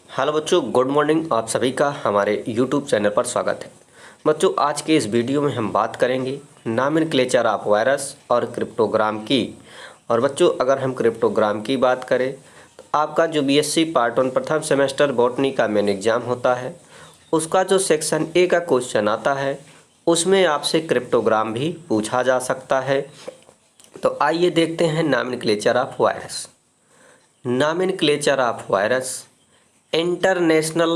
Hello बच्चों, good morning. आप सभी का हमारे यूट्यूब चैनल पर स्वागत है। बच्चों, आज के इस वीडियो में हम बात करेंगे नॉमेनक्लेचर ऑफ वायरस और क्रिप्टोग्राम की। और बच्चों, अगर हम क्रिप्टोग्राम की बात करें तो आपका जो बीएससी पार्ट 1 प्रथम सेमेस्टर बॉटनी का मेन एग्जाम होता है, उसका जो सेक्शन ए का क्वेश्चन आता है उसमें आपसे क्रिप्टोग्राम भी पूछा जा सकता है। तो आइए देखते हैं nomenclature of virus. Nomenclature of virus. International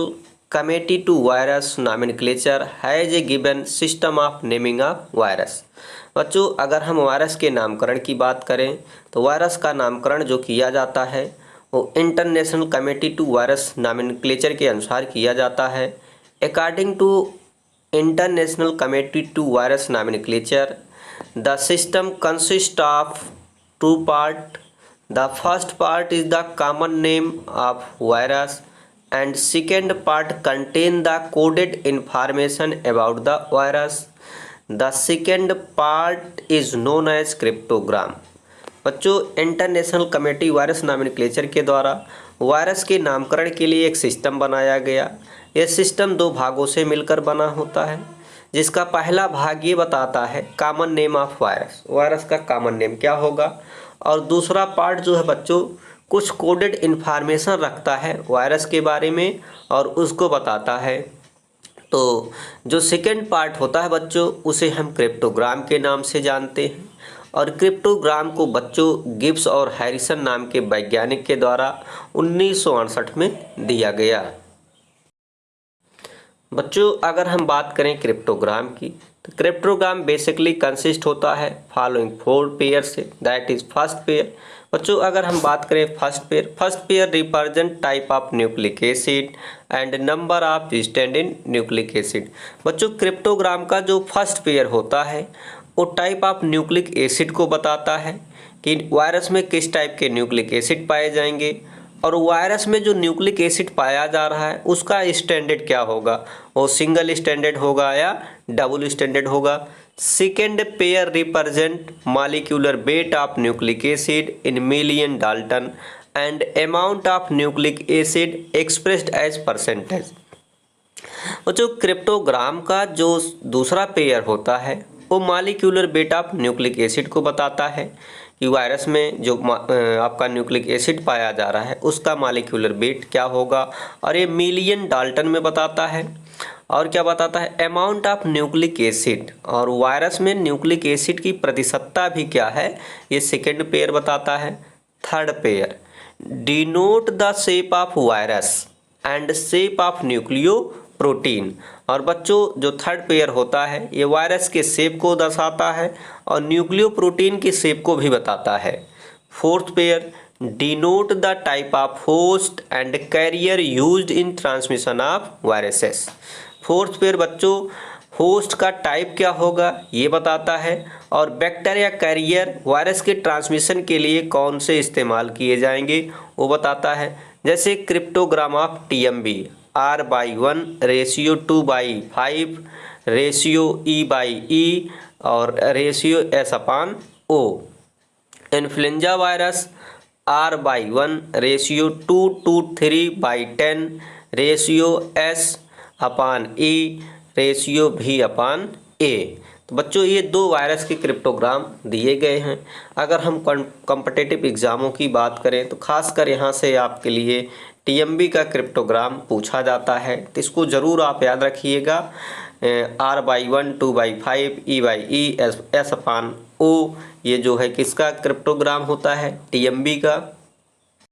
committee to virus nomenclature has a given system of naming of virus. बच्चों, अगर हम वायरस के नामकरण की बात करें तो वायरस का नामकरण जो किया जाता है वो international committee to virus nomenclature के अनुसार किया जाता है। According to international committee to virus nomenclature, the system consist of two part. The first part is the common name of virus and second part contain the coded information about the virus. The second part is known as cryptogram. बच्चों, international committee virus nomenclature के द्वारा virus के नामकरण के लिए एक system बनाया गया। यह सिस्टम दो भागों से मिलकर बना होता है, जिसका पहला भाग ये बताता है common name of virus, virus का कॉमन नेम क्या होगा, और दूसरा पार्ट जो है बच्चों कुछ कोडेड इन्फॉर्मेशन रखता है वायरस के बारे में और उसको बताता है। तो जो सेकेंड पार्ट होता है बच्चों उसे हम क्रिप्टोग्राम के नाम से जानते हैं। और क्रिप्टोग्राम को बच्चों गिब्स और हैरिसन नाम के वैज्ञानिक के द्वारा 1968 में दिया गया। बच्चों, अगर हम बात करें क्रिप्टोग्राम की तो क्रिप्टोग्राम बेसिकली कंसिस्ट होता है फॉलोइंग 4 पेयर से, दैट इज फर्स्ट पेयर। बच्चों, अगर हम बात करें first pair represent type of nucleic acid and number of stand in nucleic acid. बच्चों, क्रिप्टोग्राम का जो फर्स्ट पेयर होता है वो टाइप ऑफ न्यूक्लिक एसिड को बताता है कि वायरस में किस टाइप के न्यूक्लिक एसिड पाए जाएंगे और वायरस में जो न्यूक्लिक एसिड पाया जा रहा है उसका स्टैंडर्ड क्या होगा, वो सिंगल स्टैंडर्ड होगा या डबल स्टैंडर्ड होगा। Second pair represent molecular weight of nucleic acid in million dalton and amount of nucleic acid expressed as percentage. जो क्रिप्टोग्राम का जो दूसरा पेयर होता है वो molecular weight of nucleic acid को बताता है कि वायरस में जो आपका न्यूक्लिक एसिड पाया जा रहा है उसका मॉलिक्यूलर वेट क्या होगा, और ये मिलियन डाल्टन में बताता है। और क्या बताता है, अमाउंट ऑफ न्यूक्लिक एसिड, और वायरस में न्यूक्लिक एसिड की प्रतिशतता भी क्या है ये सेकेंड पेयर बताता है। Third pair denote the shape of virus and shape of nucleo protein. और बच्चों, जो थर्ड पेयर होता है ये वायरस के शेप को दर्शाता है और न्यूक्लियो प्रोटीन की शेप को भी बताता है। Fourth pair denote the type of host and carrier used in transmission of viruses. Fourth pair बच्चों होस्ट का टाइप क्या होगा ये बताता है, और वेक्टर या कैरियर वायरस के ट्रांसमिशन के लिए कौन से इस्तेमाल किए जाएंगे वो बताता है। जैसे cryptogram of TMB R/1 ratio 2/5 ratio E/E और ratio S/O। Influenza virus R/1 ratio 2/3/10 ratio S/E ratio V/A। तो बच्चों, ये दो वायरस के क्रिप्टोग्राम दिए गए हैं। अगर हम कॉम्पिटिटिव एग्ज़ामों की बात करें तो खासकर यहाँ से आपके लिए TMB का क्रिप्टोग्राम पूछा जाता है, तो इसको ज़रूर आप याद रखिएगा। R/1 2/5 E/E S/O ये जो है किसका क्रिप्टोग्राम होता है, TMB का।